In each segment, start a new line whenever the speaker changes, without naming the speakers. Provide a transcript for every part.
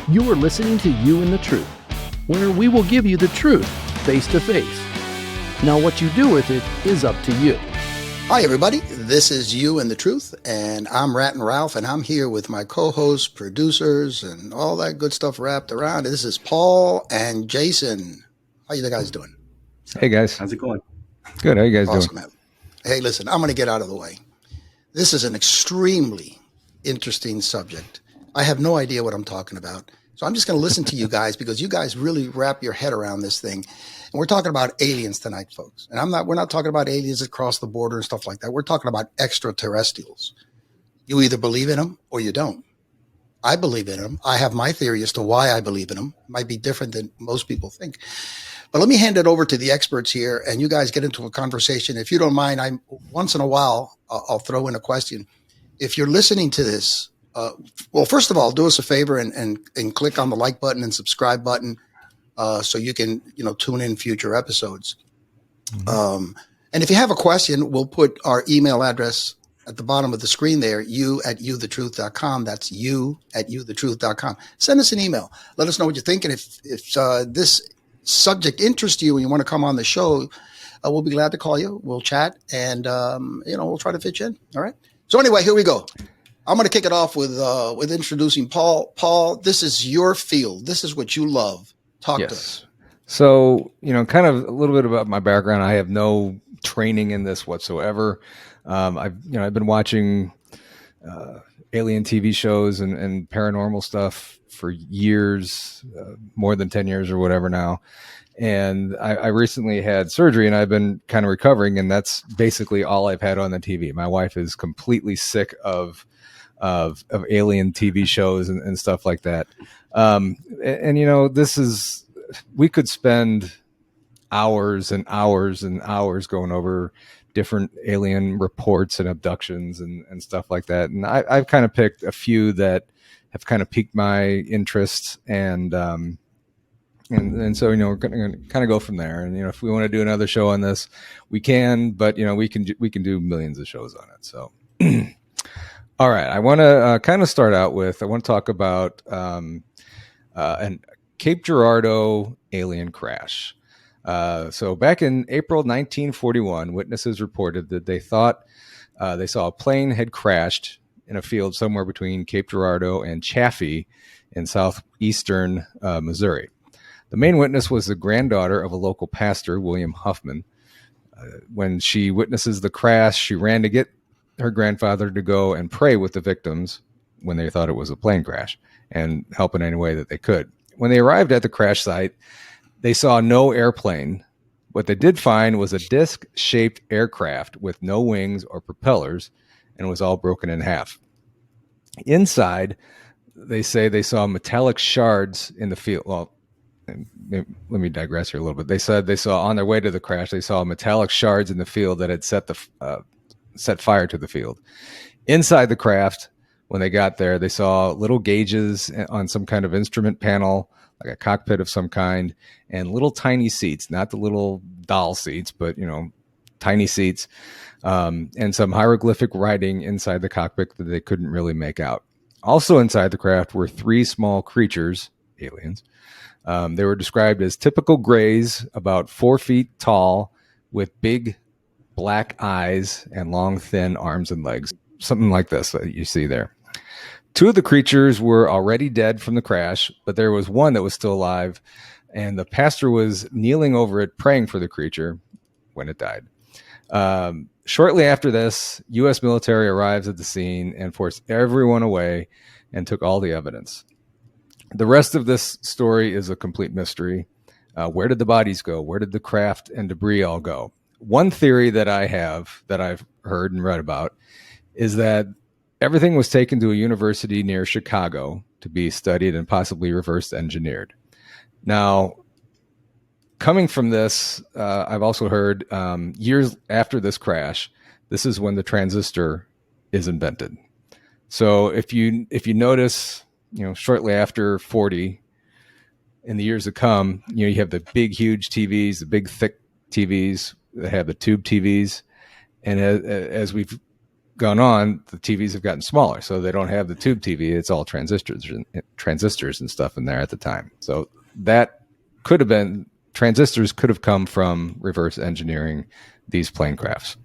You are listening to You and the Truth, where we will give you the truth face to face. Now, what you do with it is up to you.
Hi, everybody. This is You and the Truth, and I'm Rat and Ralph, and I'm here with my co-hosts, producers, and all that good stuff wrapped around. This is Paul and Jason. How you guys doing?
Hey, guys.
How's it going?
Good. How you guys
Awesome,
doing?
man. Hey, listen, I'm going to get out of the way. This is an extremely interesting subject. I have no idea what I'm talking about. So I'm just going to listen to you guys because you guys really wrap your head around this thing. And we're talking about aliens tonight, folks. And we're not talking about aliens across the border and stuff like that. We're talking about extraterrestrials. You either believe in them or you don't. I believe in them. I have my theory as to why I believe in them. It might be different than most people think. But let me hand it over to the experts here and you guys get into a conversation. If you don't mind, once in a while, I'll throw in a question. If you're listening to this, well, first of all, do us a favor and click on the like button and subscribe button so you can, tune in future episodes. Mm-hmm. And if you have a question, we'll put our email address at the bottom of the screen there, you@youthetruth.com. That's you@youthetruth.com. Send us an email. Let us know what you think. And if this subject interests you and you want to come on the show, we'll be glad to call you. We'll chat and, we'll try to fit you in. All right. So anyway, here we go. I'm going to kick it off with introducing Paul. Paul, this is your field. This is what you love. Talk to us.
So, kind of a little bit about my background. I have no training in this whatsoever. I've been watching alien TV shows and paranormal stuff for years, more than 10 years or whatever now. And I recently had surgery and I've been kind of recovering, and that's basically all I've had on the TV. My wife is completely sick of alien TV shows and stuff like that. We could spend hours and hours and hours going over different alien reports and abductions and stuff like that. And I've kind of picked a few that have kind of piqued my interest and so, we're going to kind of go from there. And, if we want to do another show on this, we can, but, we can do millions of shows on it. So, all right. I want to kind of start out with, I want to talk about an Cape Girardeau alien crash. So back in April 1941, witnesses reported that they thought they saw a plane had crashed in a field somewhere between Cape Girardeau and Chaffee in southeastern Missouri. The main witness was the granddaughter of a local pastor, William Huffman. When she witnesses the crash, she ran to get her grandfather to go and pray with the victims when they thought it was a plane crash and help in any way that they could. When they arrived at the crash site, they saw no airplane. What they did find was a disc-shaped aircraft with no wings or propellers, and it was all broken in half. Inside, they say they saw metallic shards in the field. Well, let me digress here a little bit. They said they saw on their way to the crash, they saw metallic shards in the field that had set fire to the field. Inside the craft, when they got there, they saw little gauges on some kind of instrument panel, like a cockpit of some kind, and little tiny seats, not the little doll seats, but, tiny seats, and some hieroglyphic writing inside the cockpit that they couldn't really make out. Also inside the craft were three small creatures, aliens. They were described as typical grays, about 4 feet tall, with big black eyes and long, thin arms and legs. Something like this that you see there. Two of the creatures were already dead from the crash, but there was one that was still alive, and the pastor was kneeling over it, praying for the creature when it died. Shortly after this, U.S. military arrives at the scene and forced everyone away and took all the evidence. The rest of this story is a complete mystery. Where did the bodies go? Where did the craft and debris all go? One theory that I have, that I've heard and read about, is that everything was taken to a university near Chicago to be studied and possibly reverse engineered. Now, coming from this, I've also heard years after this crash, this is when the transistor is invented. So if you notice, shortly after 40, in the years to come, you have the big, huge TVs, the big, thick TVs that have the tube TVs. And as we've gone on, the TVs have gotten smaller, so they don't have the tube TV. It's all transistors and stuff in there at the time. So that could have been transistors could have come from reverse engineering these plane crafts.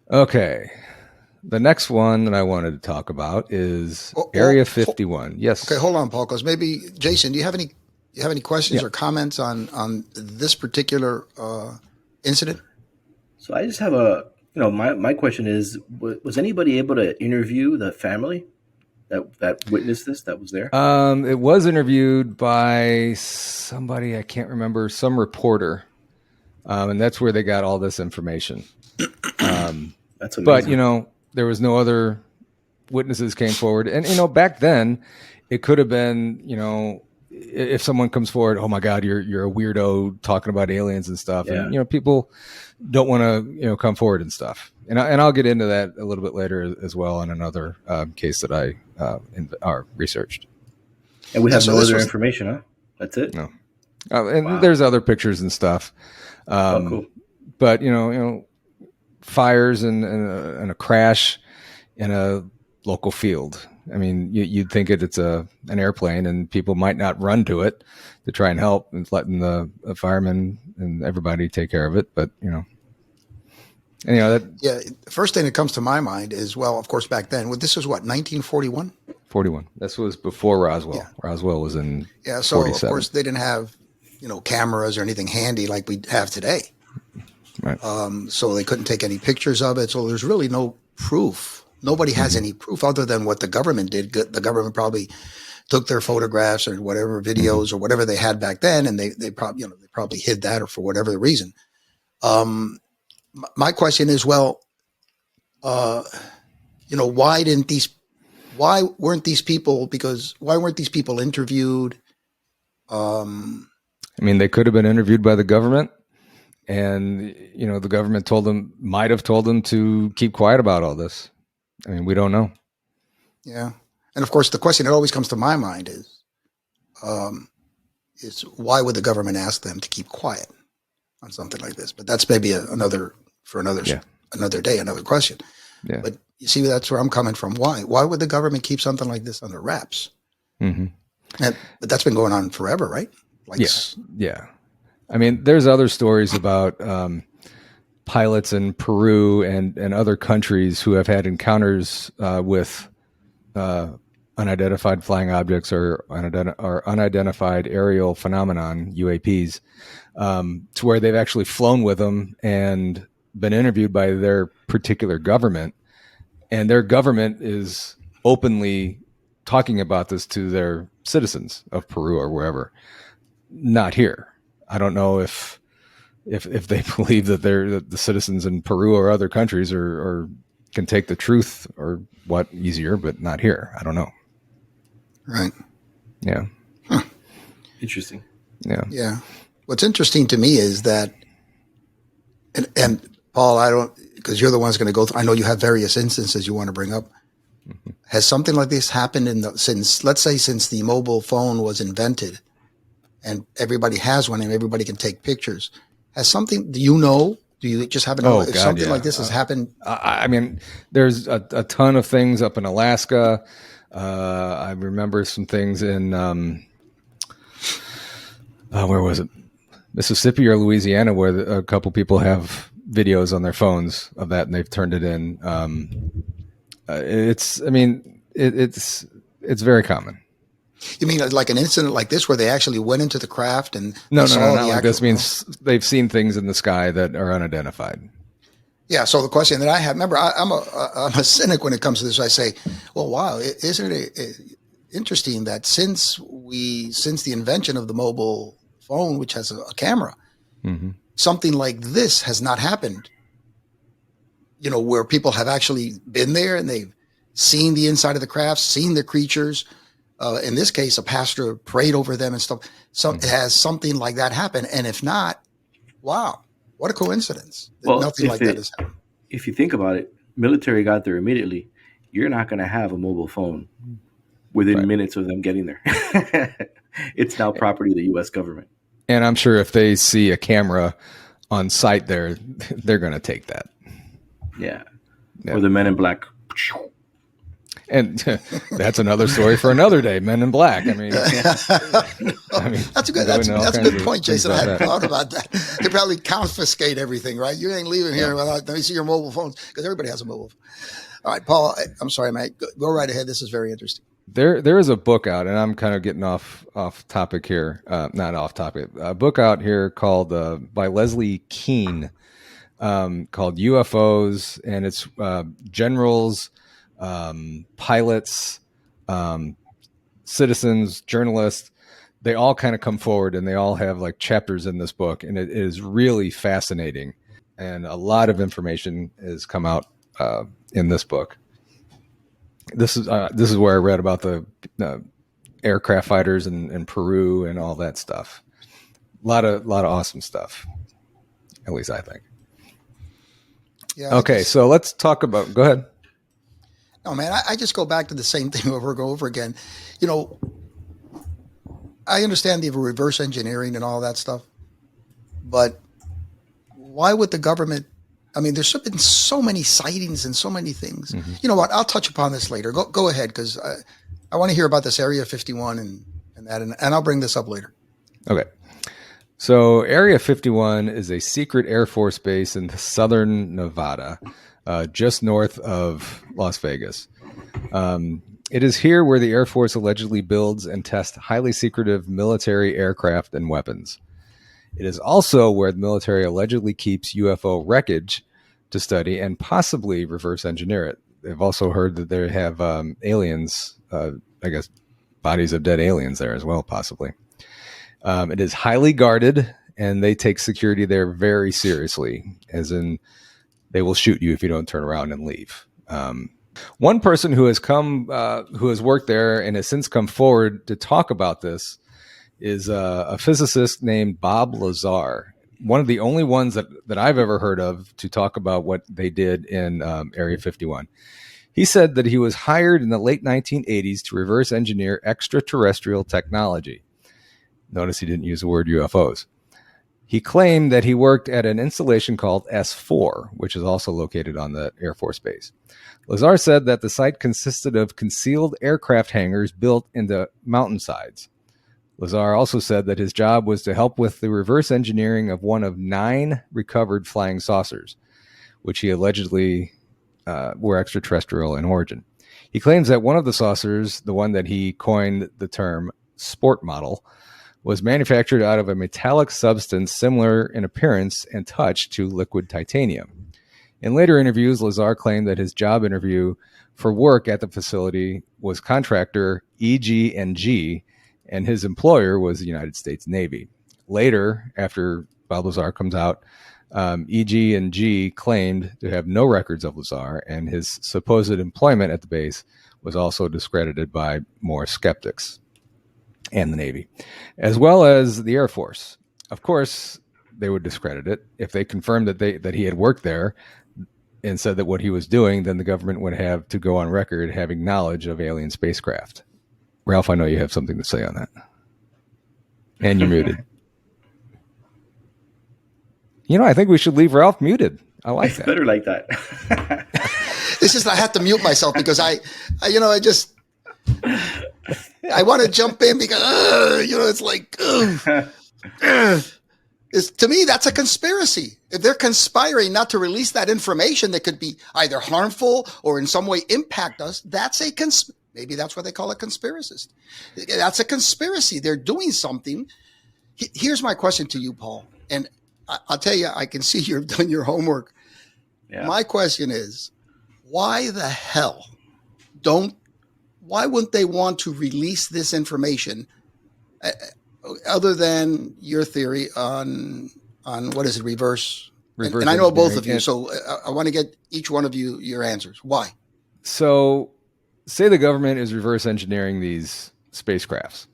Okay. The next one that I wanted to talk about is Area 51. Yes.
Okay, hold on, Paul, because maybe Jason, do you have any questions or comments on this particular incident?
So I just have my question is, was anybody able to interview the family that witnessed this, that was there?
It was interviewed by somebody, I can't remember, some reporter. And that's where they got all this information.
That's amazing.
But, there was no other witnesses came forward. And, back then it could have been, if someone comes forward, oh my God, you're a weirdo talking about aliens and stuff. Yeah. And, people don't want to, come forward and stuff. And I'll get into that a little bit later as well on another case that I researched.
And we have no other information, huh? That's it?
No. And there's other pictures and stuff.
Cool.
But, fires and a crash in a local field. I mean, you'd think it's an airplane and people might not run to it to try and help and letting the firemen and everybody take care of it. But, the
first thing that comes to my mind is, well, of course, back then, this was what, 1941?
41. This was before Roswell.
Yeah.
Roswell was in
so
47.
Of course they didn't have, cameras or anything handy like we have today.
Right.
So they couldn't take any pictures of it. So there's really no proof. Nobody has any proof other than what the government did. The government probably took their photographs or whatever videos or whatever they had back then, and they probably hid that or for whatever reason. My question is, well, why weren't these people interviewed?
They could have been interviewed by the government. And, the government might have told them to keep quiet about all this. We don't know.
Yeah. And of course, the question that always comes to my mind is why would the government ask them to keep quiet on something like this? But that's maybe another day, another question.
Yeah.
But you see, that's where I'm coming from. Why? Why would the government keep something like this under wraps?
Mm-hmm.
But that's been going on forever, right?
Yeah. There's other stories about pilots in Peru and other countries who have had encounters with unidentified flying objects or unidentified aerial phenomenon, UAPs, to where they've actually flown with them and been interviewed by their particular government. And their government is openly talking about this to their citizens of Peru or wherever. Not here. I don't know if they believe that the citizens in Peru or other countries or can take the truth or what easier, but not here. I don't know.
Right.
Yeah.
Huh.
Interesting.
Yeah.
Yeah. What's interesting to me is that, and Paul, because you're the one who's going to go through, I know you have various instances you want to bring up. Mm-hmm. Has something like this happened since the mobile phone was invented? And everybody has one and everybody can take pictures. Do you just happen to know if something like this has happened?
There's a ton of things up in Alaska. I remember some things in, where was it? Mississippi or Louisiana, where a couple people have videos on their phones of that and they've turned it in. It's very common.
You mean like an incident like this where they actually went into the craft and
no, not like this. Means they've seen things in the sky that are unidentified.
Yeah. So the question that I have, remember, I'm a cynic when it comes to this. I say, well, wow, isn't it interesting that since the invention of the mobile phone, which has a camera,
mm-hmm.
something like this has not happened. Where people have actually been there and they've seen the inside of the craft, seen the creatures. In this case, a pastor prayed over them and stuff. So
mm-hmm.
Has something like that happened? And if not, wow, what a coincidence.
Well,
nothing like that has happened.
If you think about it, military got there immediately. You're not going to have a mobile phone within minutes of them getting there. It's now property of the U.S. government.
And I'm sure if they see a camera on site there, they're going to take that.
Yeah.
Yeah.
Or the Men in Black.
And that's another story for another day. Men in Black. I mean,
That's a good.
going into all
That's a
kinds
good
of
point,
things
Jason. I
like
hadn't
that.
thought about that. They probably confiscate everything, right? You ain't leaving here without. Let me see your mobile phones, because everybody has a mobile phone. All right, Paul. I'm sorry, mate. Go right ahead. This is very interesting.
There is a book out, and I'm kind of getting off topic here. Not off topic. A book out here called by Leslie Keene, called UFOs, and it's generals, pilots, citizens, journalists. They all kind of come forward, and they all have like chapters in this book, and it is really fascinating. And a lot of information has come out in this book. This is where I read about the aircraft fighters in Peru and all that stuff. A lot of awesome stuff. At least I think.
Yeah.
Okay, so let's talk about. Go ahead.
No, man. I just go back to the same thing over and over again. You know, I understand the reverse engineering and all that stuff, but why would the government? I mean, there's been so many sightings and so many things.
Mm-hmm.
You know what? I'll touch upon this later. Go ahead, because I want to hear about this Area 51 and that, and I'll bring this up later.
Okay. So Area 51 is a secret Air Force base in southern Nevada, just north of Las Vegas. It is here where the Air Force allegedly builds and tests highly secretive military aircraft and weapons. It is also where the military allegedly keeps UFO wreckage to study and possibly reverse engineer it. They've also heard that they have aliens, I guess, bodies of dead aliens there as well, possibly. It is highly guarded, and they take security there very seriously, as in they will shoot you if you don't turn around and leave. One person who has worked there and has since come forward to talk about this is a physicist named Bob Lazar, one of the only ones that I've ever heard of to talk about what they did in Area 51. He said that he was hired in the late 1980s to reverse engineer extraterrestrial technology. Notice he didn't use the word UFOs. He claimed that he worked at an installation called S4, which is also located on the Air Force Base. Lazar said that the site consisted of concealed aircraft hangars built into mountainsides. Lazar also said that his job was to help with the reverse engineering of one of 9 recovered flying saucers, which he allegedly were extraterrestrial in origin. He claims that one of the saucers, the one that he coined the term sport model, was manufactured out of a metallic substance similar in appearance and touch to liquid titanium. In later interviews, Lazar claimed that his job interview for work at the facility was contractor EG&G, and his employer was the United States Navy. Later, after Bob Lazar comes out, EG&G claimed to have no records of Lazar, and his supposed employment at the base was also discredited by more skeptics and the Navy, as well as the Air Force. Of course, they would discredit it. If they confirmed that he had worked there and said that what he was doing, then the government would have to go on record having knowledge of alien spacecraft. Ralph, I know you have something to say on that. And you're muted. You know, I think we should leave Ralph muted. I like
It's
that.
better like that.
It's just I have to mute myself because I want to jump in because it's like to me that's a conspiracy. If they're conspiring not to release that information that could be either harmful or in some way impact us, that's a maybe that's what they call a conspiracist. That's a conspiracy. They're doing something. Here's my question to you, Paul, and I'll tell you, I can see you've done your homework.
Yeah.
My question is, why the hell why wouldn't they want to release this information other than your theory on what is it, reverse and I know both of you, so I want to get each one of you your answers. Why?
So say the government is reverse engineering these spacecrafts,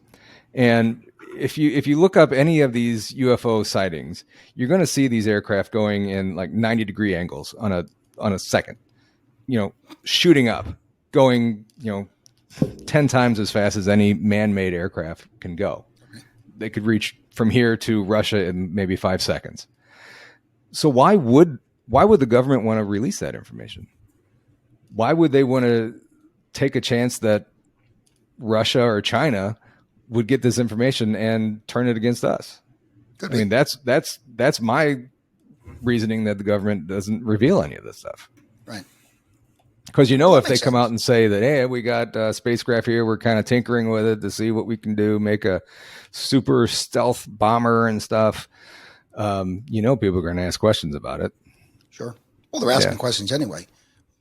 and if you look up any of these UFO sightings, you're going to see these aircraft going in like 90-degree angles on a second, shooting up, going 10 times as fast as any man-made aircraft can go. They could reach from here to Russia in maybe 5 seconds. So why would why would the government want to release that information? Why would they want to take a chance that Russia or China would get this information and turn it against us?
Could
I
be.
mean, that's my reasoning that the government doesn't reveal any of this stuff.
Right.
Because
Well,
if
that
they
makes
come
sense.
out and say that, hey, we got a spacecraft here, we're kind of tinkering with it to see what we can do, make a super stealth bomber and stuff, people are going to ask questions about it.
Sure. Well, they're asking
Yeah.
questions anyway.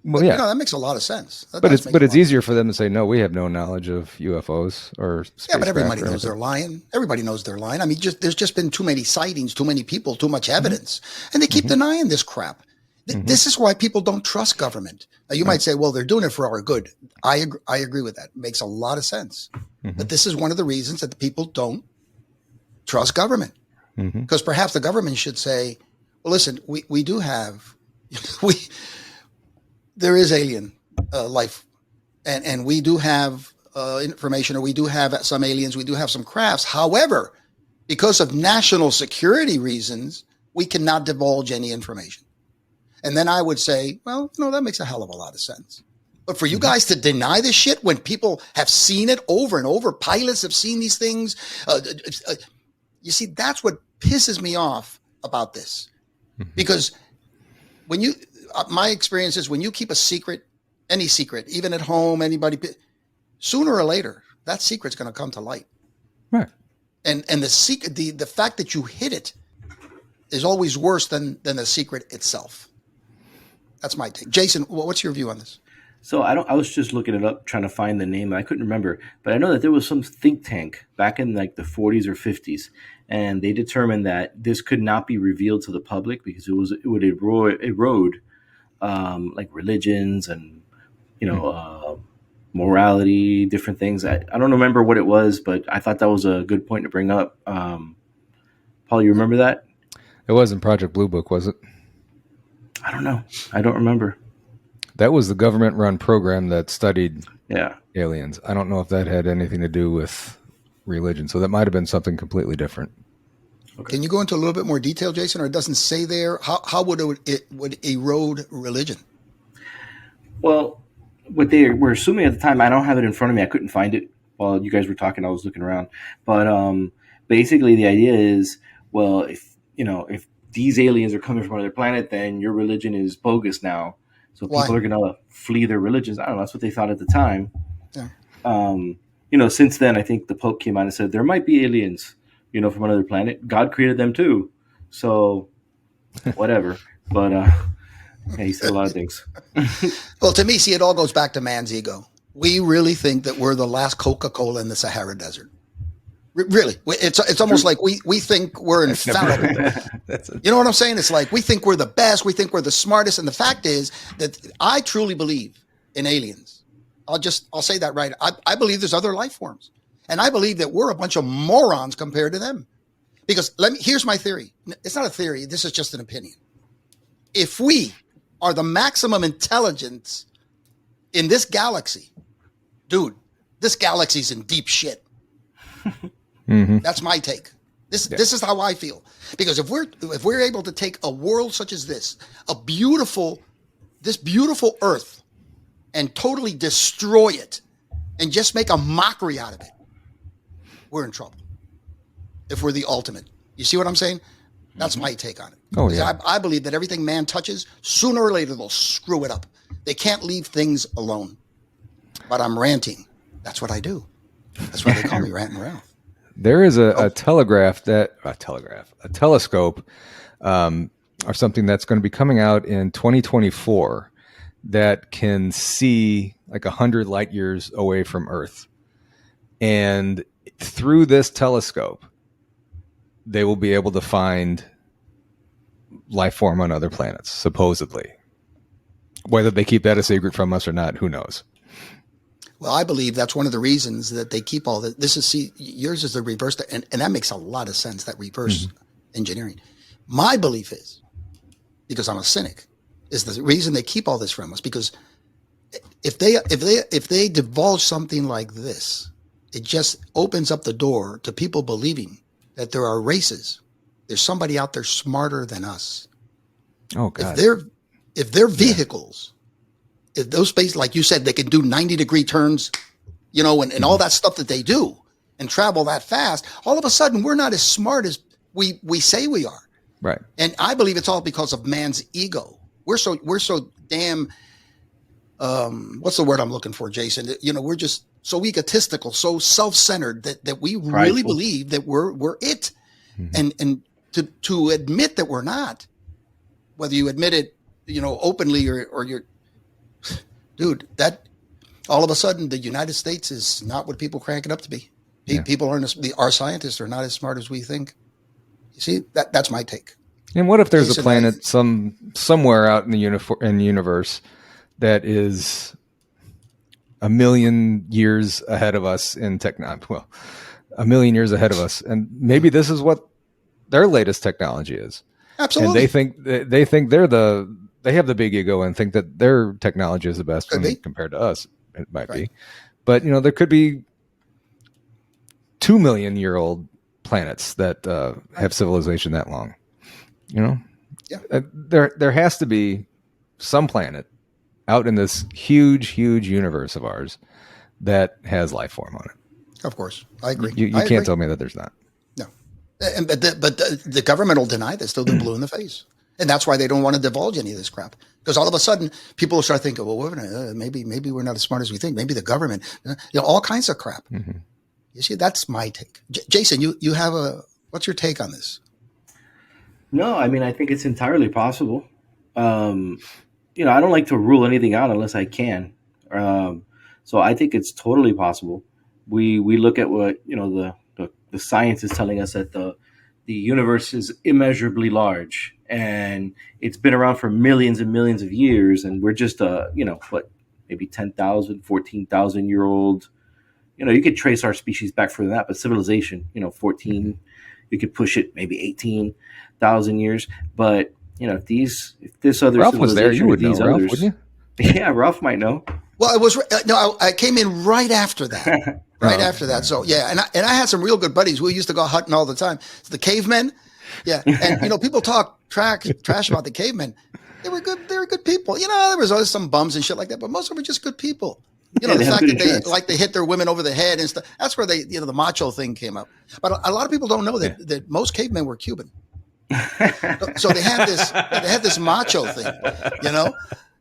Well,
But,
yeah,
that makes a lot of sense. That
but
does make a
it's
lot of
easier for them to say, no, we have no knowledge of UFOs or spacecraft.
Yeah, but everybody
or
knows they're
anything.
lying. Everybody knows they're lying. I mean, there's just been too many sightings, too many people, too much evidence, and they keep denying this crap. This is why people don't trust government. Now, you might say, well, they're doing it for our good. I agree with that. It makes a lot of sense. But this is one of the reasons that the people don't trust government. Because perhaps the government should say, well, listen, we do have, there is alien life, and we do have information, or we do have some aliens, we do have some crafts. However, because of national security reasons, we cannot divulge any information. And then I would say, well, that makes a hell of a lot of sense. But for you guys to deny this shit when people have seen it over and over, pilots have seen these things, you see, that's what pisses me off about this. Because when my experience is when you keep a secret, any secret, even at home, anybody, sooner or later, that secret's going to come to light.
Right.
And the secret, the fact that you hid it is always worse than the secret itself. That's my take. Jason, what's your view on this?
So I was just looking it up, trying to find the name. I couldn't remember, but I know that there was some think tank back in like the 40s or 50s, and they determined that this could not be revealed to the public because it would erode like religions and morality, different things. I don't remember what it was, but I thought that was a good point to bring up. Paul, you remember that?
It wasn't Project Blue Book, was it?
I don't know. I don't remember.
That was the government-run program that studied
Yeah.
aliens. I don't know if that had anything to do with religion, so that might have been something completely different.
Okay.
Can you go into a little bit more detail, Jason, or it doesn't say there? How would it would erode religion?
Well, what they were assuming at the time, I don't have it in front of me. I couldn't find it while you guys were talking. I was looking around, but basically the idea is, well, if these aliens are coming from another planet, then your religion is bogus now. So
Why?
people are going to flee their religions. I don't know. That's what they thought at the time.
Yeah.
Since then, I think the Pope came out and said there might be aliens, from another planet. God created them too. So whatever. But yeah, he said a lot of things.
Well, to me, see, it all goes back to man's ego. We really think that we're the last Coca-Cola in the Sahara Desert. Really, it's almost like we think we're infallible. You know what I'm saying? It's like we think we're the best. We think we're the smartest. And the fact is that I truly believe in aliens. I'll say that right. I believe there's other life forms. And I believe that we're a bunch of morons compared to them. Because here's my theory. It's not a theory. This is just an opinion. If we are the maximum intelligence in this galaxy, dude, this galaxy's in deep shit. That's my take. This is how I feel. Because if we're able to take a world such as this beautiful Earth, and totally destroy it, and just make a mockery out of it, we're in trouble. If we're the ultimate, you see what I'm saying? That's my take on it.
Oh, yeah.
I believe that everything man touches, sooner or later they'll screw it up. They can't leave things alone. But I'm ranting. That's what I do. That's why they call me Ranting Ralph.
There is a telescope, or something that's going to be coming out in 2024 that can see like 100 light years away from Earth. And through this telescope, they will be able to find life form on other planets, supposedly. Whether they keep that a secret from us or not, who knows?
Well, I believe that's one of the reasons that they keep all that. Yours is the reverse, and that makes a lot of sense, that reverse engineering. My belief is, because I'm a cynic, is the reason they keep all this from us, because if they divulge something like this, it just opens up the door to people believing that there are races. There's somebody out there smarter than us.
Oh
If
God.
their vehicles, if those space, like you said, they can do 90-degree turns, and all that stuff that they do and travel that fast, all of a sudden we're not as smart as we say we are.
Right.
And I believe it's all because of man's ego. We're so damn, what's the word I'm looking for, Jason? We're just so egotistical, so self-centered that we really
Prideful.
believe that we're it.
Mm-hmm.
And to admit that we're not, whether you admit it, openly or you're, dude, that all of a sudden the United States is not what people crank it up to be.
Yeah.
People aren't our scientists are not as smart as we think. You see, that's my take.
And what if there's
Jason,
a planet somewhere out in the universe that is a million years ahead of us in technology? Well, a million years ahead of us, and maybe this is what their latest technology is.
Absolutely.
And they think they have the big ego and think that their technology is the best compared to us. It might be, but there could be 2 million-year-old planets that have civilization that long.
Yeah.
There has to be some planet out in this huge universe of ours that has life form on it.
Of course, I agree.
You can't tell me that there's not.
No, but the government will deny this till they're blue in the face, and that's why they don't want to divulge any of this crap. Because all of a sudden, people will start thinking, well, wait a minute, maybe we're not as smart as we think. Maybe the government, all kinds of crap.
Mm-hmm.
You see, that's my take. Jason, you have what's your take on this?
No, I mean, I think it's entirely possible. I don't like to rule anything out unless I can. So I think it's totally possible. We look at what the science is telling us that the universe is immeasurably large, and it's been around for millions and millions of years, and we're just maybe 10,000, 14,000 year old. You could trace our species back further than that, but civilization, 14, you could push it maybe 18,000 years. But if this other
Ralph was there, you would know,
others,
Ralph, wouldn't you?
Yeah, Ralph might know.
Well, it was I came in right after that, after that. So yeah, and I had some real good buddies. We used to go hunting all the time. It's the cavemen, yeah. And people talk trash about the cavemen. They were good. They were good people. There was always some bums and shit like that, but most of them were just good people. The fact that they hit their women over the head and stuff. That's where the macho thing came up. But a lot of people don't know that most cavemen were Cuban. So they had this macho thing,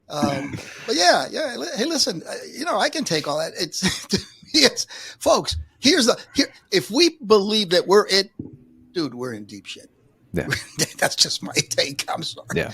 But yeah. Hey, listen, I can take all that. It's folks. If we believe that we're it, dude, we're in deep shit.
Yeah.
That's just my take. I'm sorry.
Yeah.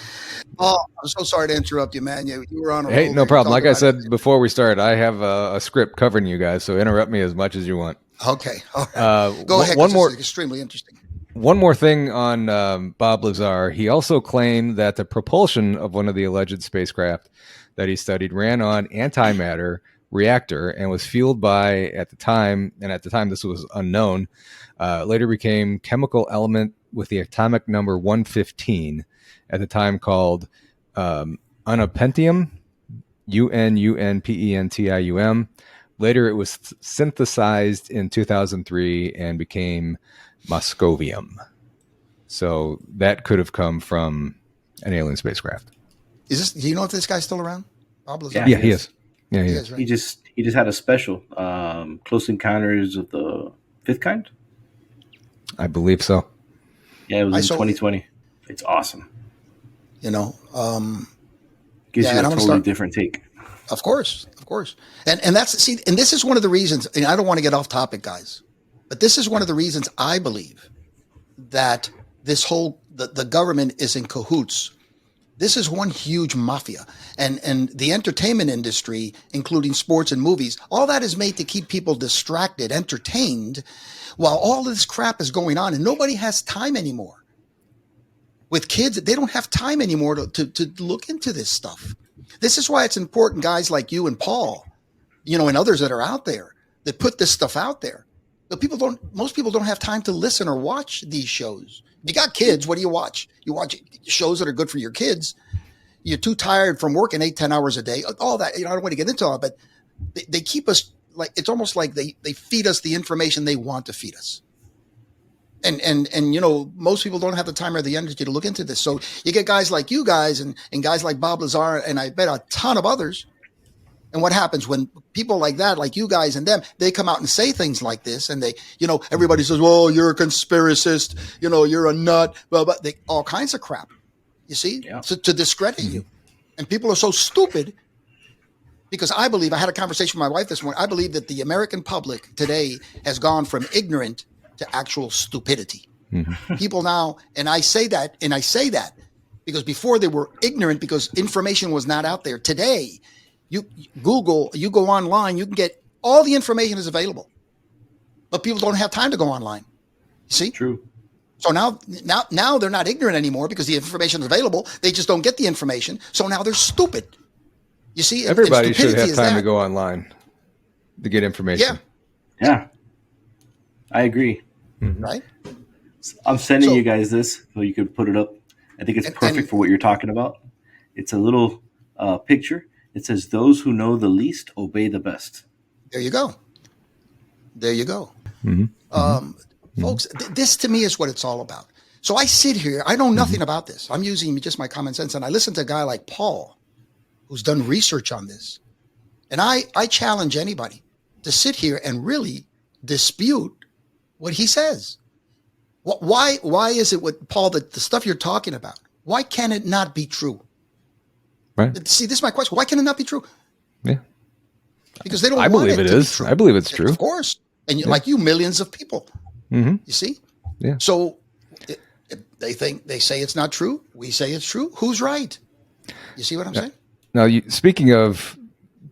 Oh, I'm so sorry to interrupt you, man. You were on a
Hey,
roll
no
there.
problem. Like I said
it.
before we started, I have a script covering you guys, so interrupt me as much as you want.
Okay. All right. Go ahead.
One more.
This is extremely interesting.
One more thing on Bob Lazar. He also claimed that the propulsion of one of the alleged spacecraft that he studied ran on antimatter reactor and was fueled by, at the time this was unknown, later became chemical element with the atomic number 115, at the time called unpentium, unpentium. Later it was synthesized in 2003 and became moscovium. So that could have come from an alien spacecraft.
Do you know if this guy's still around? Bob Lazar?
Yeah, he is. Yeah, he is.
Right?
He just had a special, Close Encounters of the Fifth Kind.
I believe so.
Yeah, it was in 2020. It's awesome.
Gives you
a totally different take.
Of course. And this is one of the reasons, and I don't want to get off topic, guys, but this is one of the reasons I believe that this whole, the government is in cahoots. This is one huge mafia, and the entertainment industry, including sports and movies, all that is made to keep people distracted, entertained, while all this crap is going on, and nobody has time anymore. With kids, they don't have time anymore to look into this stuff. This is why it's important, guys like you and Paul, and others that are out there that put this stuff out there. But most people don't have time to listen or watch these shows. If you got kids, what do you watch? You watch shows that are good for your kids. You're too tired from working 8-10 hours a day. All that, I don't want to get into all that, but they keep us like, it's almost like they feed us the information they want to feed us. And you know, most people don't have the time or the energy to look into this. So you get guys like you guys and guys like Bob Lazar, and I bet a ton of others. And what happens when people like that, like you guys and them, they come out and say things like this, and they, you know, everybody says, well, you're a conspiracist, you know, you're a nut, but they, all kinds of crap, you see, to discredit you. And people are so stupid, because I believe, I had a conversation with my wife this morning, I believe that the American public today has gone from ignorant to actual stupidity. People now, and I say that because before they were ignorant because information was not out there. Today, you Google, you go online, you can get all the information is available, but people don't have time to go online. You see?
True.
So now they're not ignorant anymore because the information is available. They just don't get the information. So now they're stupid. You see?
Everybody should have time to go online to get information.
Yeah. I agree.
Right?
I'm sending you guys this so you could put it up. I think it's perfect for what you're talking about. It's a little picture. It says, those who know the least obey the best.
There you go. Folks, this to me is what it's all about. So I sit here, I know nothing about this. I'm using just my common sense. And I listen to a guy like Paul, who's done research on this. And I challenge anybody to sit here and really dispute what he says. Why is it what Paul, the stuff you're talking about, why can it not be true? Right. See, this is my question. Why can it not be true?
Yeah.
Because they don't
I
want
believe it is. I believe it's true.
Of course. And like you, millions of people. You see?
Yeah.
So they say it's not true. We say it's true. Who's right? You see what I'm saying?
Now, speaking of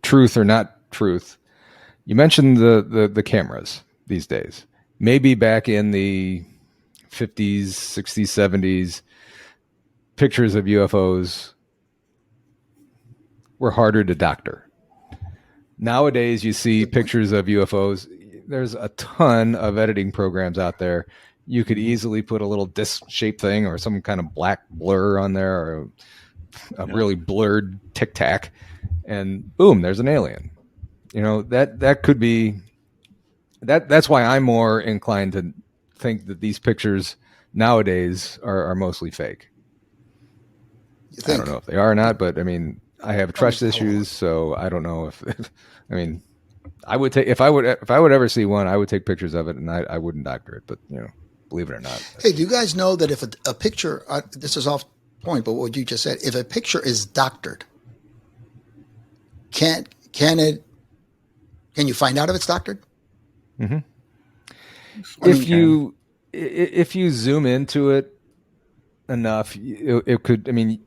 truth or not truth, you mentioned the cameras these days. Maybe back in the 50s, 60s, 70s, pictures of UFOs were harder to doctor. Nowadays, you see pictures of UFOs. There's a ton of editing programs out there. You could easily put a little disc-shaped thing or some kind of black blur on there, or a really blurred tic tac, and boom, there's an alien. You know, that could be that. That's why I'm more inclined to think that these pictures nowadays are mostly fake. I don't know if they are or not, but I mean, I have trust issues, so I don't know if I mean, I would take if I would ever see one, I would take pictures of it, and I wouldn't doctor it. But you know, believe it or not.
Hey, do you guys know that if a picture, this is off point, but what you just said, if a picture is doctored, can you find out if it's doctored?
If you zoom into it enough, it could. I mean,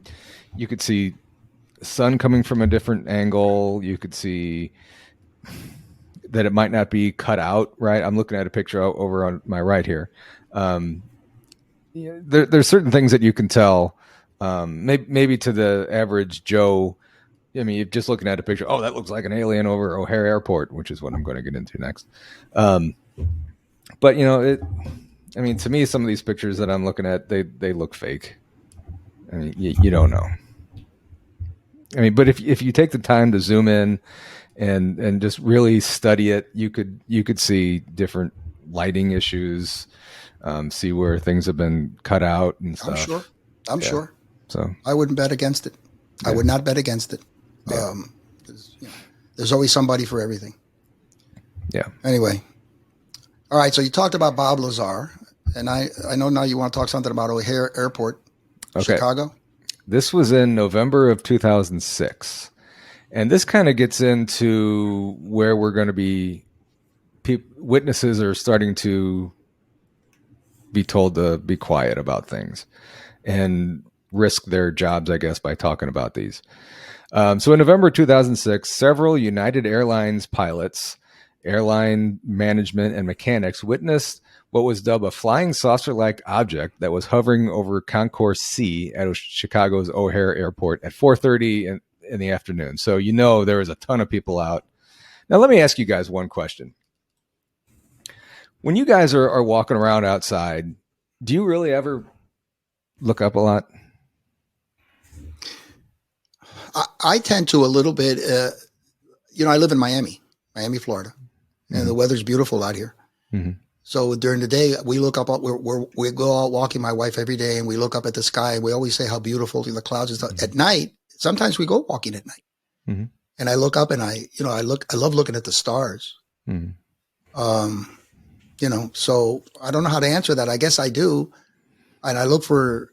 you could see sun coming from a different angle. You could see that it might not be cut out right. I'm looking at a picture over on my right here. There's certain things that you can tell. Maybe to the average Joe, I mean, you're just looking at a picture. Oh, that looks like an alien over O'Hare Airport, which is what I'm going to get into next. But you know, I mean, to me, some of these pictures that I'm looking at, they look fake. I mean, you don't know. I mean, but if you take the time to zoom in and just really study it, you could see different lighting issues, see where things have been cut out and stuff.
I'm sure.
So
I wouldn't bet against it. I would not bet against it.
Yeah.
There's always somebody for everything.
Yeah.
Anyway. All right. So you talked about Bob Lazar, and I know now you want to talk something about O'Hare Airport, Chicago.
This was in November of 2006. And this kind of gets into where we're going to be. Witnesses are starting to be told to be quiet about things and risk their jobs, I guess, by talking about these. So in November 2006, several United Airlines pilots, airline management, and mechanics witnessed what was dubbed a flying saucer-like object that was hovering over Concourse C at Chicago's O'Hare Airport at 4:30 in the afternoon. So you know there was a ton of people out. Now let me ask you guys one question. When you guys are walking around outside, do you really ever look up a lot?
I tend to a little bit. I live in Miami, Florida, and the weather's beautiful out here. So during the day, we look up, we go out walking, my wife, every day, and we look up at the sky. And we always say how beautiful the clouds is. At night, sometimes we go walking at night.
Mm-hmm.
And I look up and I love looking at the stars.
Mm-hmm.
So I don't know how to answer that. I guess I do. And I look for,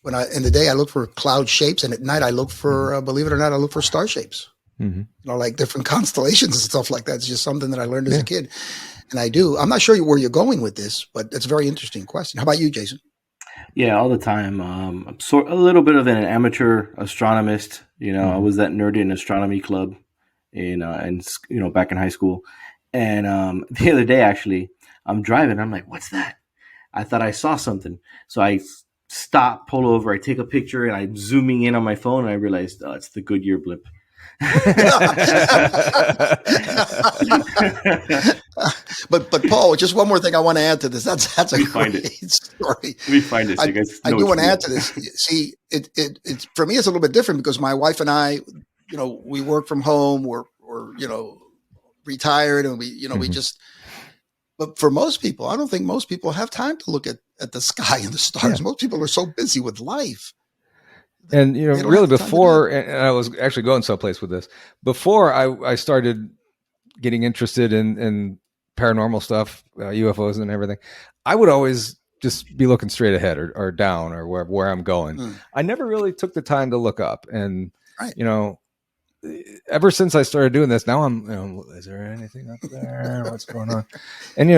in the day, I look for cloud shapes. And at night, I look for, believe it or not, I look for star shapes.
Mm-hmm.
Like different constellations and stuff like that. It's just something that I learned as a kid. And I do. I'm not sure where you're going with this, but it's a very interesting question. How about you, Jason?
Yeah, all the time. I'm a little bit of an amateur astronomist. I was that nerd in astronomy club back in high school. And the other day, actually, I'm driving. I'm like, what's that? I thought I saw something. So I stop, pull over, I take a picture, and I'm zooming in on my phone, and I realized, it's the Goodyear blip.
but Paul, just one more thing I want to add to this. That's a great story.
We find it.
I do want to add to this. See, it's for me, it's a little bit different because my wife and I, we work from home. We're retired, and we just. But for most people, I don't think most people have time to look at the sky and the stars. Yeah. Most people are so busy with life.
And, really before, and I was actually going someplace with this, before I started getting interested in paranormal stuff, UFOs and everything, I would always just be looking straight ahead or down or where I'm going. I never really took the time to look up. And, ever since I started doing this, now I'm, is there anything up there? What's going on? And,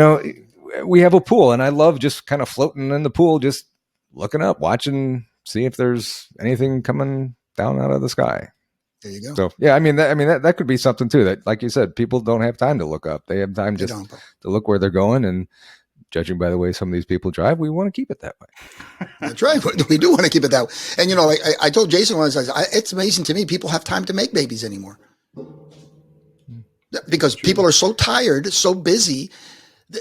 we have a pool, and I love just kind of floating in the pool, just looking up, watching, see if there's anything coming down out of the sky.
There you go.
So yeah, that could be something too, that, like you said, people don't have time to look up. They have time to look where they're going. And judging by the way some of these people drive, we want to keep it that way.
That's right. We do want to keep it that way. And, like I told Jason once, it's amazing to me, people have time to make babies anymore. Because people are so tired, so busy.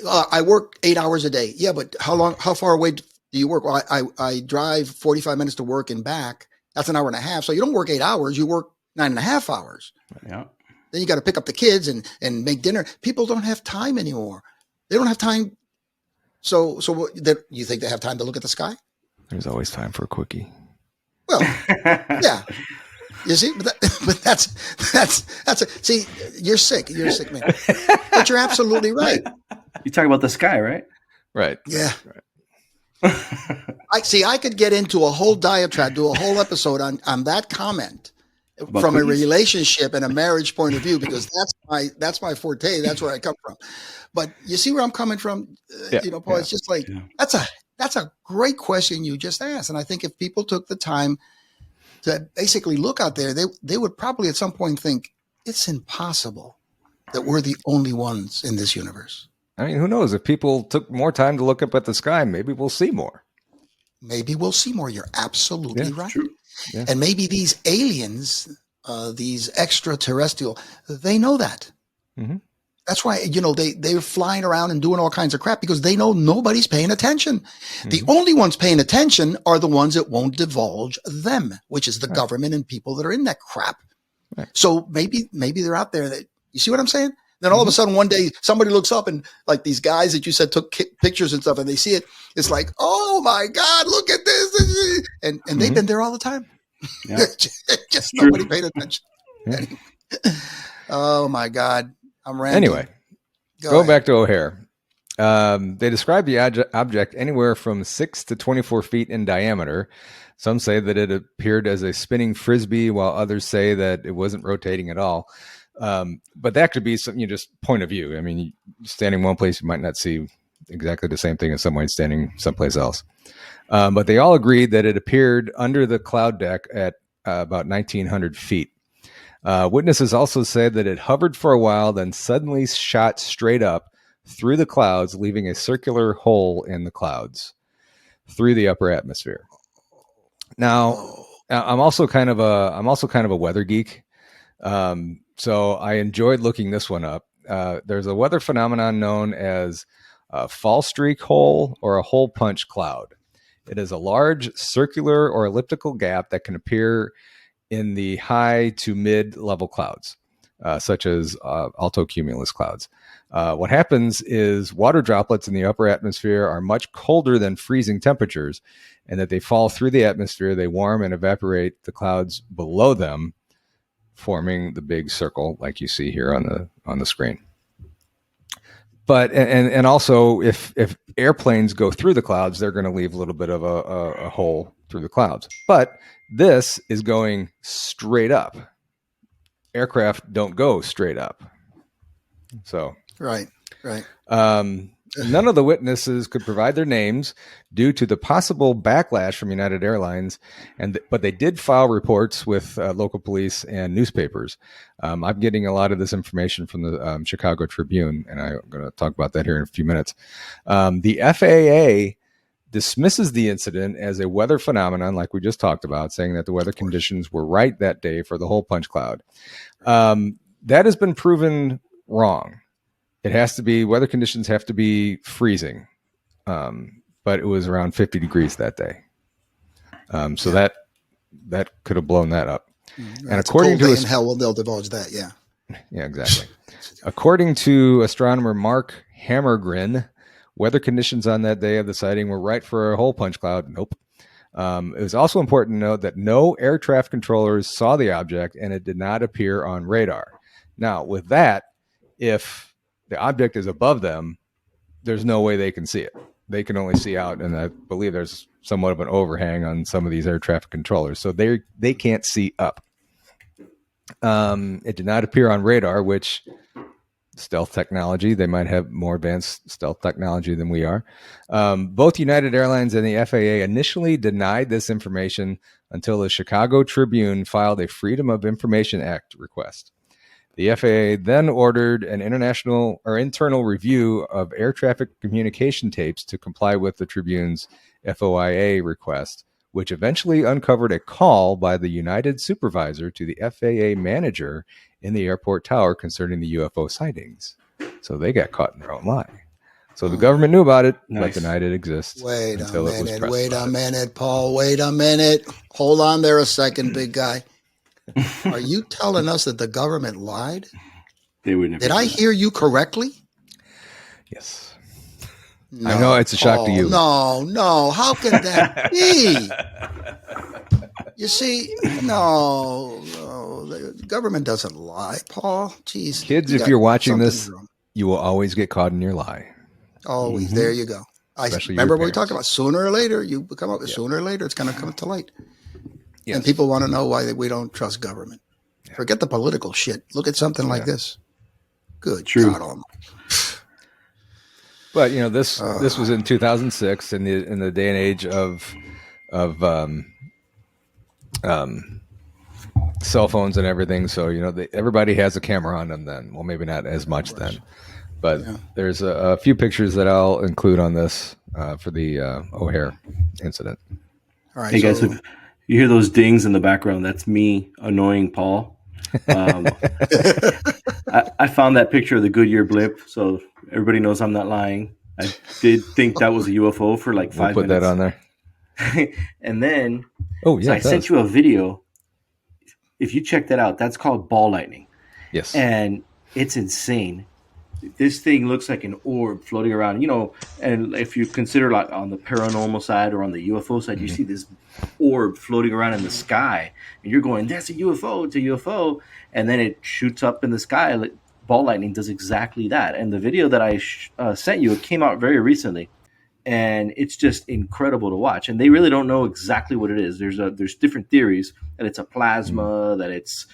I work 8 hours a day. Yeah, but how far away do you work? Well, I drive 45 minutes to work and back. That's an hour and a half. So you don't work 8 hours. You work 9.5 hours.
Yeah.
Then you got to pick up the kids and make dinner. People don't have time anymore. They don't have time. So you think they have time to look at the sky?
There's always time for a quickie.
Well, yeah. You see, but that's see, you're sick, man. But you're absolutely right.
You talk about the sky, right?
Right.
Yeah.
Right.
I could get into a whole diatribe, do a whole episode on that comment from a relationship and a marriage point of view, because that's my forte. That's where I come from. But you see where I'm coming from, Paul. It's just like that's a great question you just asked, and I think if people took the time to basically look out there, they would probably at some point think it's impossible that we're the only ones in this universe.
I mean, who knows? If people took more time to look up at the sky, maybe we'll see more.
You're absolutely right.
True.
Yeah. And maybe these aliens, these extraterrestrial, they know that. Mm-hmm. That's why, they're flying around and doing all kinds of crap because they know nobody's paying attention. Mm-hmm. The only ones paying attention are the ones that won't divulge them, which is the government and people that are in that crap. Right. So maybe they're out there. That you see what I'm saying? Then all of a sudden one day somebody looks up and like these guys that you said took pictures and stuff and they see it. It's like, oh my God, look at this. And they've been there all the time. Yeah. just nobody paid attention. Yeah. Oh my God. I'm ranting.
Anyway, going back to O'Hare. They describe the object anywhere from 6 to 24 feet in diameter. Some say that it appeared as a spinning frisbee, while others say that it wasn't rotating at all. But that could be something, just point of view. I mean, standing one place, you might not see exactly the same thing as someone standing someplace else. But they all agreed that it appeared under the cloud deck at about 1,900 feet. Witnesses also said that it hovered for a while, then suddenly shot straight up through the clouds, leaving a circular hole in the clouds through the upper atmosphere. Now, I'm also kind of a weather geek. So I enjoyed looking this one up. There's a weather phenomenon known as a fall streak hole or a hole punch cloud. It is a large circular or elliptical gap that can appear in the high to mid level clouds. such as altocumulus clouds. What happens is water droplets in the upper atmosphere are much colder than freezing temperatures, and that they fall through the atmosphere, they warm and evaporate the clouds below them, forming the big circle like you see here on the screen. But and also if airplanes go through the clouds, they're going to leave a little bit of a hole through the clouds. But this is going straight up. Aircraft don't go straight up. So
Right.
none of the witnesses could provide their names due to the possible backlash from United Airlines, but they did file reports with local police and newspapers. I'm getting a lot of this information from the Chicago Tribune, and I'm going to talk about that here in a few minutes. The FAA dismisses the incident as a weather phenomenon, like we just talked about, saying that the weather conditions were right that day for the whole punch cloud. That has been proven wrong. It has to be, weather conditions have to be freezing. But it was around 50 degrees that day. So that could have blown that up.
Mm-hmm.
And according to
in hell, well, they'll divulge that. Yeah.
Yeah, exactly. According to astronomer Mark Hammergren, weather conditions on that day of the sighting were right for a whole punch cloud. Nope. It was also important to note that no air traffic controllers saw the object and it did not appear on radar. Now, with that, if the object is above them, there's no way they can see it. They can only see out, and I believe there's somewhat of an overhang on some of these air traffic controllers, so they can't see up. It did not appear on radar, which stealth technology, they might have more advanced stealth technology than we are. Both United Airlines and the FAA initially denied this information until the Chicago Tribune filed a Freedom of Information Act request. The FAA then ordered an internal review of air traffic communication tapes to comply with the Tribune's FOIA request, which eventually uncovered a call by the United supervisor to the FAA manager in the airport tower concerning the UFO sightings. So they got caught in their own lie. So the government knew about it, but denied it exists.
Wait a minute, Paul. Wait a minute. Hold on there a second, big guy. Are you telling us that the government lied?
They would never.
Did I hear you correctly?
Yes.
No,
I know it's a shock to you.
No. How can that be? You see, no, the government doesn't lie, Paul. Jeez.
Kids, if you're watching this, you will always get caught in your lie.
Always. Mm-hmm. There you go. Remember what we talked about. Sooner or later, you come up with sooner or later, it's going to come to light. Yes. And people want to know why we don't trust government. Yeah. Forget the political shit. Look at something like this. Good God Almighty.
But this was in 2006, in the day and age of cell phones and everything. So everybody has a camera on them then. Well, maybe not as much then, but there's a few pictures that I'll include on this for the O'Hare incident.
All right.
Hey guys. You hear those dings in the background? That's me annoying Paul. I found that picture of the Goodyear blip, so everybody knows I'm not lying. I did think that was a UFO for like 5 minutes.
Put that on there.
And then I sent you a video. If you check that out, that's called ball lightning.
Yes.
And it's insane. This thing looks like an orb floating around, and if you consider like on the paranormal side or on the UFO side, you see this orb floating around in the sky and you're going, that's a UFO, it's a UFO. And then it shoots up in the sky. Ball lightning does exactly that. And the video that I sent you, it came out very recently and it's just incredible to watch. And they really don't know exactly what it is. There's different theories that it's a plasma, that it's,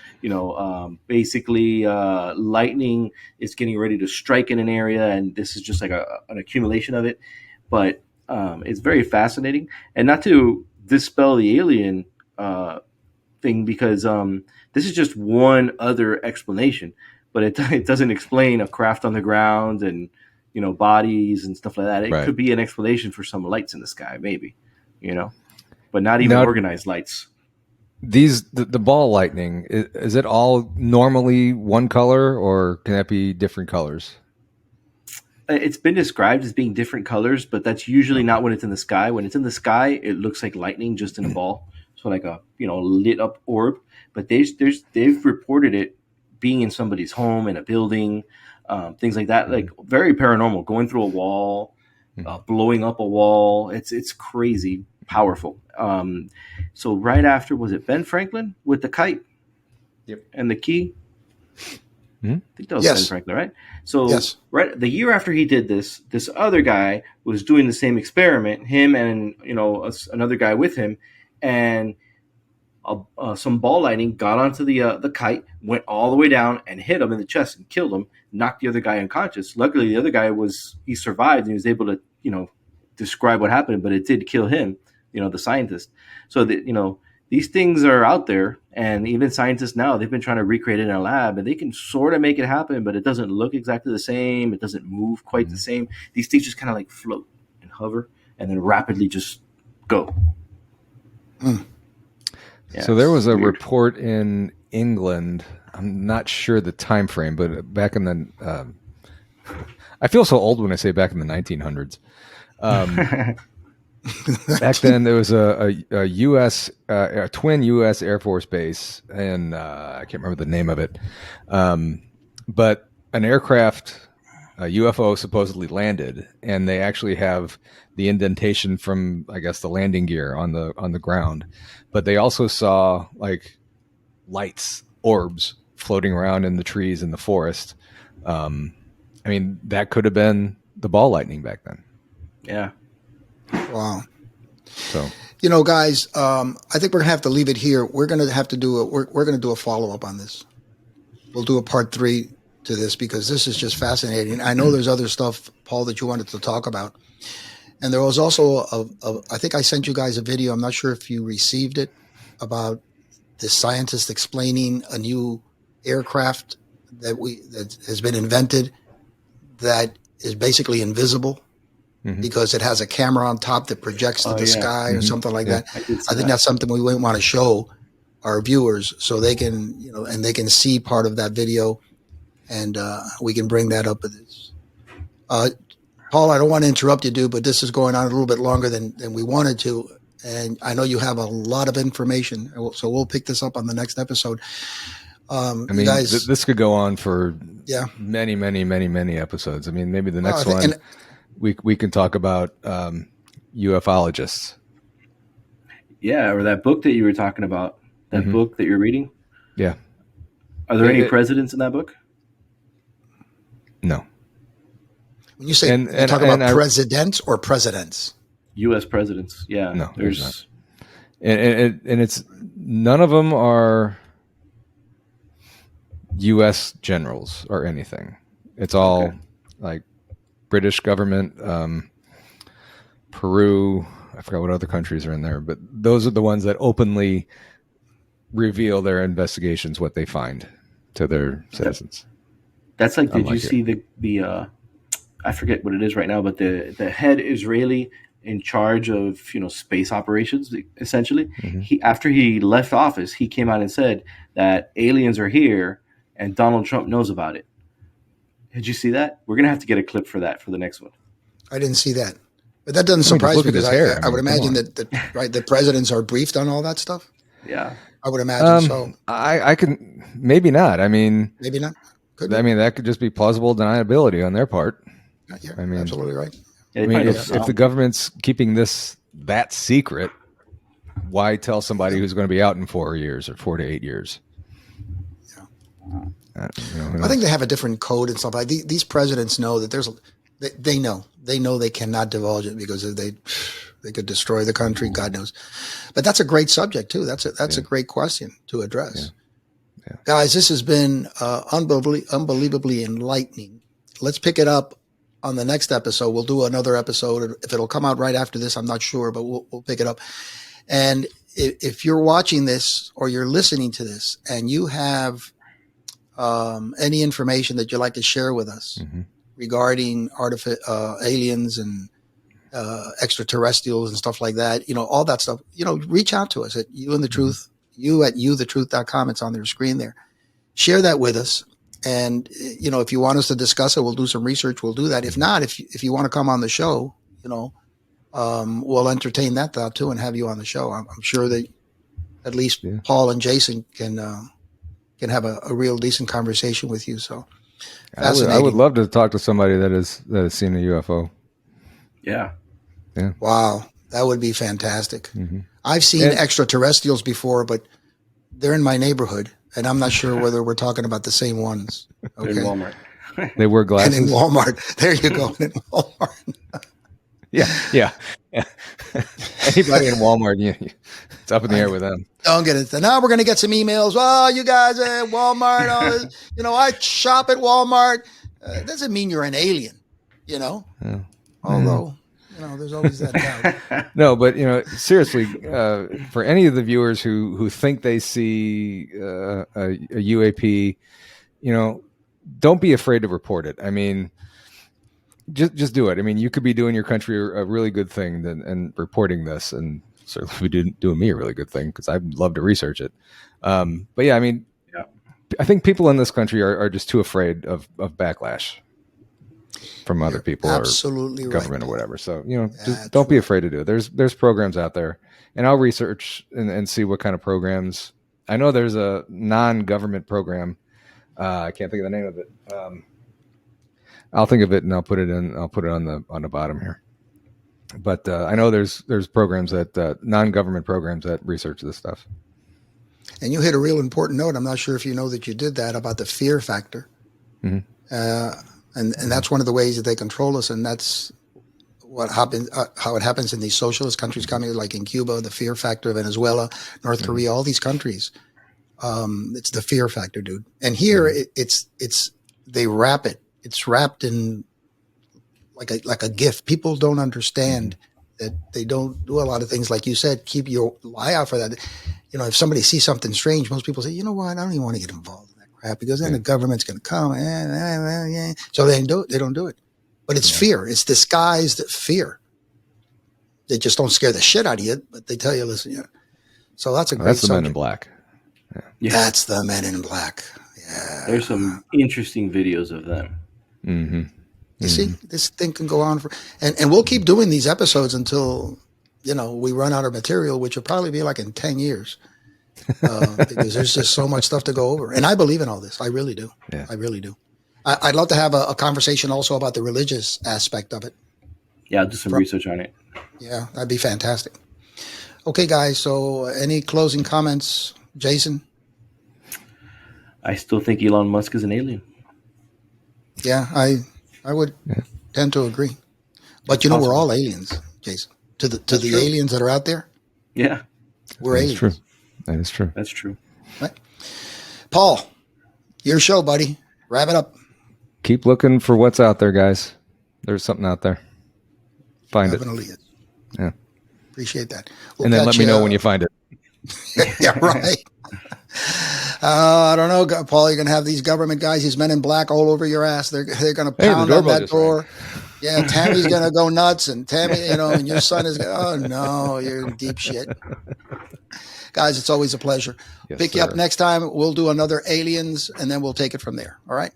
basically lightning is getting ready to strike in an area. And this is just like an accumulation of it. But it's very fascinating. And not to dispel the alien thing, because this is just one other explanation, but it doesn't explain a craft on the ground and, bodies and stuff like that. It could be an explanation for some lights in the sky, maybe, but not even organized lights.
The ball lightning, is it all normally one color or can that be different colors?
It's been described as being different colors, but that's usually not when it's in the sky. When it's in the sky, it looks like lightning just in a ball. So like a, lit up orb, but they've reported it being in somebody's home, in a building, things like that, like very paranormal, going through a wall, blowing up a wall. It's crazy powerful. So right after, was it Ben Franklin with the kite?
Yep.
And the key?
Hmm?
I think that was Ben
Yes.
Franklin, right? So
Yes.
right the year after he did this, this other guy was doing the same experiment, him and another guy with him, and some ball lightning got onto the kite, went all the way down and hit him in the chest and killed him, knocked the other guy unconscious. Luckily, the other guy he survived and he was able to describe what happened, but it did kill him, the scientist. So that these things are out there, and even scientists now, they've been trying to recreate it in a lab, and they can sort of make it happen, but it doesn't look exactly the same. It doesn't move quite the same. These things just kind of like float and hover, and then rapidly just go. Yeah,
so there was a
weird.
report in England. I'm not sure the time frame, but back in the I feel so old when I say back in the 1900s. Back then, there was a U.S. A twin U.S. Air Force base, and I can't remember the name of it, but an aircraft, a UFO, supposedly landed, and they actually have the indentation from, I guess, the landing gear on the ground, but they also saw like lights, orbs floating around in the trees in the forest. I mean, that could have been the ball lightning back then.
Yeah.
Wow.
So,
Guys, I think we're gonna have to leave it here. We're gonna have to we're gonna do a follow up on this. We'll do a part 3 to this because this is just fascinating. I know there's other stuff, Paul, that you wanted to talk about, and there was also I think I sent you guys a video. I'm not sure if you received it, about this scientist explaining a new aircraft that has been invented that is basically invisible. Because it has a camera on top that projects to the sky or something like that. I think that's something we wouldn't want to show our viewers so they can, and they can see part of that video, and we can bring that up with this. Paul, I don't want to interrupt you, dude, but this is going on a little bit longer than we wanted to. And I know you have a lot of information, so we'll pick this up on the next episode.
I mean,
you guys,
this could go on for many, many, many, many episodes. I mean, maybe the next one we can talk about ufologists.
Yeah, or that book that you were talking about, that book that you're reading.
Yeah.
Are there any presidents in that book?
No.
When you say you're talking about presidents or presidents?
U.S. presidents. Yeah.
No, there's not. And it's none of them are U.S. generals or anything. It's all like British government, Peru. I forgot what other countries are in there, but those are the ones that openly reveal their investigations, what they find to their citizens.
That's like, did you see the I forget what it is right now, but the head Israeli in charge of space operations, essentially. After he left office, he came out and said that aliens are here and Donald Trump knows about it. Did you see that? We're gonna have to get a clip for that for the next one.
I didn't see that, but that doesn't surprise me because I would imagine that the presidents are briefed on all that stuff.
Yeah,
I would imagine so.
I can maybe not. I mean,
maybe not. Could be.
I mean, that could just be plausible deniability on their part.
Yeah,
I mean,
absolutely right.
I mean, if the government's keeping that secret, why tell somebody who's going to be out in 4 years or 4 to 8 years?
I think they have a different code and stuff. Like these presidents know that they know they cannot divulge it because they could destroy the country. God knows. But that's a great subject too. That's a great question to address. Yeah. Guys, this has been unbelievably enlightening. Let's pick it up on the next episode. We'll do another episode. If it'll come out right after this, I'm not sure, but we'll pick it up. And if you're watching this or you're listening to this and you have any information that you'd like to share with us regarding aliens and extraterrestrials and stuff like that, all that stuff, reach out to us at You and the Truth, you at youthetruth.com. It's on their screen there. Share that with us. And, if you want us to discuss it, we'll do some research. We'll do that. If not, if you want to come on the show, we'll entertain that thought too and have you on the show. I'm sure that at least Paul and Jason can can have a real decent conversation with you. So
I
fascinating.
would love to talk to somebody that has seen a UFO.
Yeah.
Wow, that would be fantastic.
Mm-hmm.
I've seen extraterrestrials before, but they're in my neighborhood, and I'm not sure whether we're talking about the same ones. Okay.
In Walmart.
They wear glasses.
And in Walmart. There you go. In Walmart.
Yeah. Anybody in Walmart, it's up in the air with them.
Don't get it. Now we're going to get some emails. Oh, you guys at Walmart. I shop at Walmart. Doesn't mean you're an alien,
Yeah.
Although, there's always that doubt.
No, but seriously, for any of the viewers who think they see a UAP, don't be afraid to report it. I mean, just do it. I mean, you could be doing your country a really good thing and reporting this, and certainly doing me a really good thing because I'd love to research it. But yeah, I mean, I think people in this country are just too afraid of backlash from other people or government or whatever. So, just don't be afraid to do it. There's programs out there, and I'll research and see what kind of programs. I know there's a non-government program. I can't think of the name of it. I'll think of it and I'll put it on the bottom here. But I know there's programs that non-government programs that research this stuff.
And you hit a real important note. I'm not sure if you know that you did that about the fear factor.
Mm-hmm.
And that's one of the ways that they control us. And that's what happens, how it happens in these socialist countries, coming like in Cuba, the fear factor, Venezuela, North Korea, all these countries. It's the fear factor, dude. And here they wrap it. It's wrapped in like a gift. People don't understand that they don't do a lot of things. Like you said, keep your eye out for that. If somebody sees something strange, most people say, you know what? I don't even want to get involved in that crap because then the government's going to come. So they don't do it. But it's fear. It's disguised fear. They just don't scare the shit out of you, but they tell you, listen, So that's a great
That's the
subject.
Men in Black.
Yeah.
That's the Men in Black. Yeah.
There's some interesting videos of them.
Mm-hmm.
You see, this thing can go on and we'll keep doing these episodes until, we run out of material, which will probably be like in 10 years, because there's just so much stuff to go over. And I believe in all this. I really do.
Yeah.
I really do. I'd love to have a conversation also about the religious aspect of it.
Yeah, I'll do some research on it.
Yeah, that'd be fantastic. Okay, guys. So any closing comments, Jason?
I still think Elon Musk is an alien.
Yeah, I would tend to agree. But we're all aliens, Jason. To the aliens that are out there,
Yeah,
we're aliens.
True. That is true.
that's true.
Right? Paul, your show, buddy. Wrap it up.
Keep looking for what's out there, guys. There's something out there. Find
Definitely is.
it. Yeah.
Appreciate that.
And then let me know when you find it.
Yeah, right. I don't know, Paul. You're gonna have these government guys, these Men in Black, all over your ass. They're gonna pound on that door. Yeah, Tammy's gonna go nuts, and Tammy, and your son is. Oh no, you're in deep shit. Guys, it's always a pleasure.
Yes,
Pick you up
sir.
next time. We'll do another aliens, and then we'll take it from there. All right.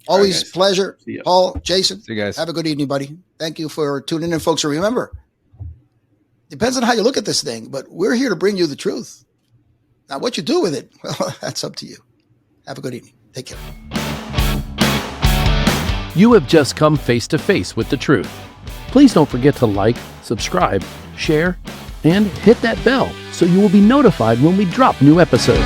Always
guys.
pleasure.
See ya.
Paul, Jason.
See you guys.
Have a good evening, buddy. Thank you for tuning in, folks. And remember, depends on how you look at this thing, but we're here to bring you the truth. Now, what you do with it, well, that's up to you. Have a good evening. Take care.
You have just come face to face with the truth. Please don't forget to like, subscribe, share, and hit that bell so you will be notified when we drop new episodes.